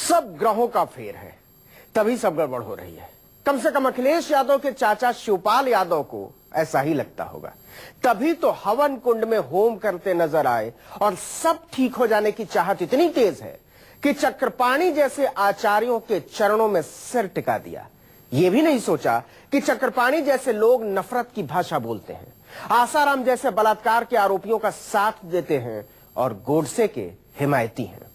सब ग्रहों का फेर है, तभी सब गड़बड़ हो रही है। कम से कम अखिलेश यादव के चाचा शिवपाल यादव को ऐसा ही लगता होगा, तभी तो हवन कुंड में होम करते नजर आए और सब ठीक हो जाने की चाहत इतनी तेज है कि चक्रपाणी जैसे आचार्यों के चरणों में सिर टिका दिया। ये भी नहीं सोचा कि चक्रपाणी जैसे लोग नफरत की भाषा बोलते हैं, आसाराम जैसे बलात्कार के आरोपियों का साथ देते हैं और गोडसे के हिमायती हैं।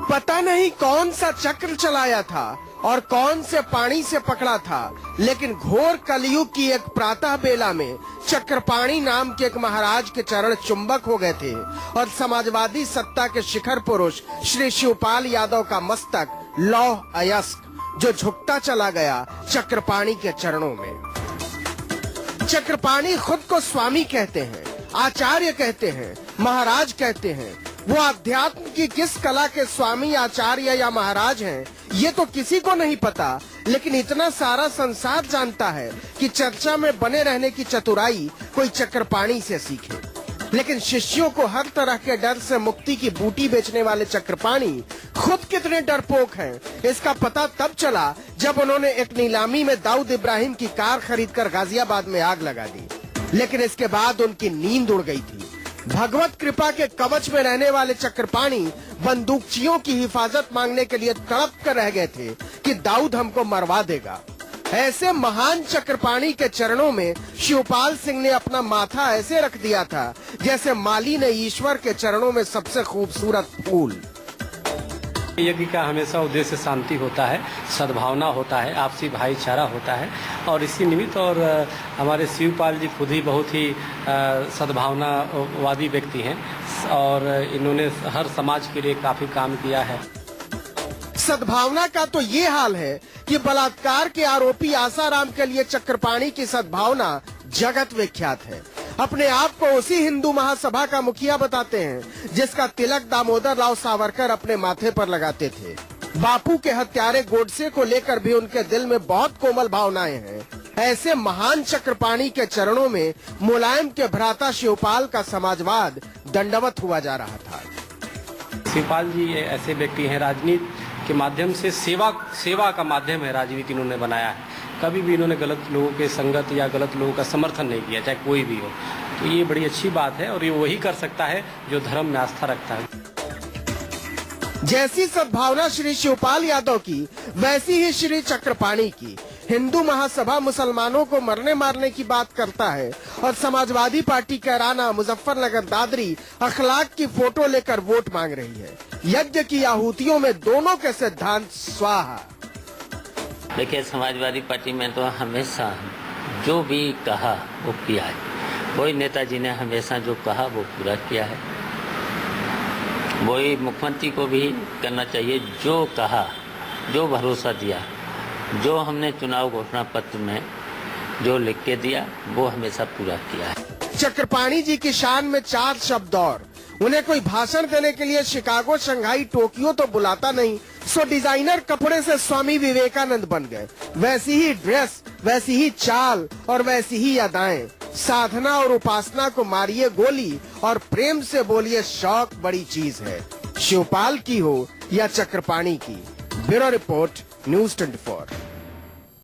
पता नहीं कौन सा चक्र चलाया था और कौन से पानी से पकड़ा था, लेकिन घोर कलयुग की एक प्रातः बेला में चक्रपाणी नाम के एक महाराज के चरण चुंबक हो गए थे और समाजवादी सत्ता के शिखर पुरुष श्री शिवपाल यादव का मस्तक लौह अयस्क जो झुकता चला गया चक्रपाणी के चरणों में। चक्रपाणी खुद को स्वामी कहते हैं, आचार्य कहते हैं, महाराज कहते हैं। वो अध्यात्म की किस कला के स्वामी, आचार्य या महाराज हैं, ये तो किसी को नहीं पता, लेकिन इतना सारा संसार जानता है कि चर्चा में बने रहने की चतुराई कोई चक्रपाणी से सीखे। लेकिन शिष्यों को हर तरह के डर से मुक्ति की बूटी बेचने वाले चक्रपाणी खुद कितने डरपोक हैं, इसका पता तब चला जब उन्होंने एक नीलामी में दाऊद इब्राहिम की कार खरीदकर गाजियाबाद में आग लगा दी। लेकिन इसके बाद उनकी नींद उड़ गई थी। भगवत कृपा के कवच में रहने वाले चक्रपाणी बंदूकचियों की हिफाजत मांगने के लिए तड़प कर रह गए थे कि दाऊद हमको मरवा देगा। ऐसे महान चक्रपाणी के चरणों में शिवपाल सिंह ने अपना माथा ऐसे रख दिया था जैसे माली ने ईश्वर के चरणों में सबसे खूबसूरत फूल। यज्ञ का हमेशा उद्देश्य शांति होता है, सद्भावना होता है, आपसी भाईचारा होता है और इसी निमित्त और हमारे शिवपाल जी खुद ही बहुत ही सद्भावनावादी व्यक्ति हैं और इन्होंने हर समाज के लिए काफी काम किया है। सद्भावना का तो ये हाल है कि बलात्कार के आरोपी आसाराम के लिए चक्रपाणी की सद्भावना जगत विख्यात है। अपने आप को उसी हिंदू महासभा का मुखिया बताते हैं जिसका तिलक दामोदर राव सावरकर अपने माथे पर लगाते थे। बापू के हत्यारे गोडसे को लेकर भी उनके दिल में बहुत कोमल भावनाएं हैं। ऐसे महान चक्रपाणी के चरणों में मुलायम के भ्राता शिवपाल का समाजवाद दंडवत हुआ जा रहा था। शिवपाल जी ऐसे व्यक्ति हैं, राजनीति के माध्यम से सेवा का माध्यम है राजनीति इन्होंने बनाया है। कभी भी इन्होंने गलत लोगों के संगत या गलत लोगों का समर्थन नहीं किया, चाहे कोई भी हो। तो ये बड़ी अच्छी बात है और ये वही कर सकता है जो धर्म में आस्था रखता है। जैसी सद्भावना श्री शिवपाल यादव की, वैसी ही श्री चक्रपाणी की। हिंदू महासभा मुसलमानों को मरने मारने की बात करता है और समाजवादी पार्टी कैराना, मुजफ्फरनगर, दादरी अखलाक की फोटो लेकर वोट मांग रही है। यज्ञ की आहुतियों में दोनों के सिद्धांत स्वाहा। देखिए, समाजवादी पार्टी में तो हमेशा जो भी कहा वो किया है। वही नेताजी ने हमेशा जो कहा वो पूरा किया है। वही मुख्यमंत्री को भी करना चाहिए, जो कहा, जो भरोसा दिया, जो हमने चुनाव घोषणा पत्र में जो लिख के दिया वो हमेशा पूरा किया है। चक्रपाणी जी की शान में 4 शब्द और। उन्हें कोई भाषण देने के लिए शिकागो, शंघाई, टोक्यो तो बुलाता नहीं, सो डिजाइनर कपड़े से स्वामी विवेकानंद बन गए। वैसी ही ड्रेस, वैसी ही चाल और वैसी ही अदाएं। साधना और उपासना को मारिए गोली और प्रेम से बोलिए शौक बड़ी चीज है। शिवपाल की हो या चक्रपाणी की। Bureau report, news 24।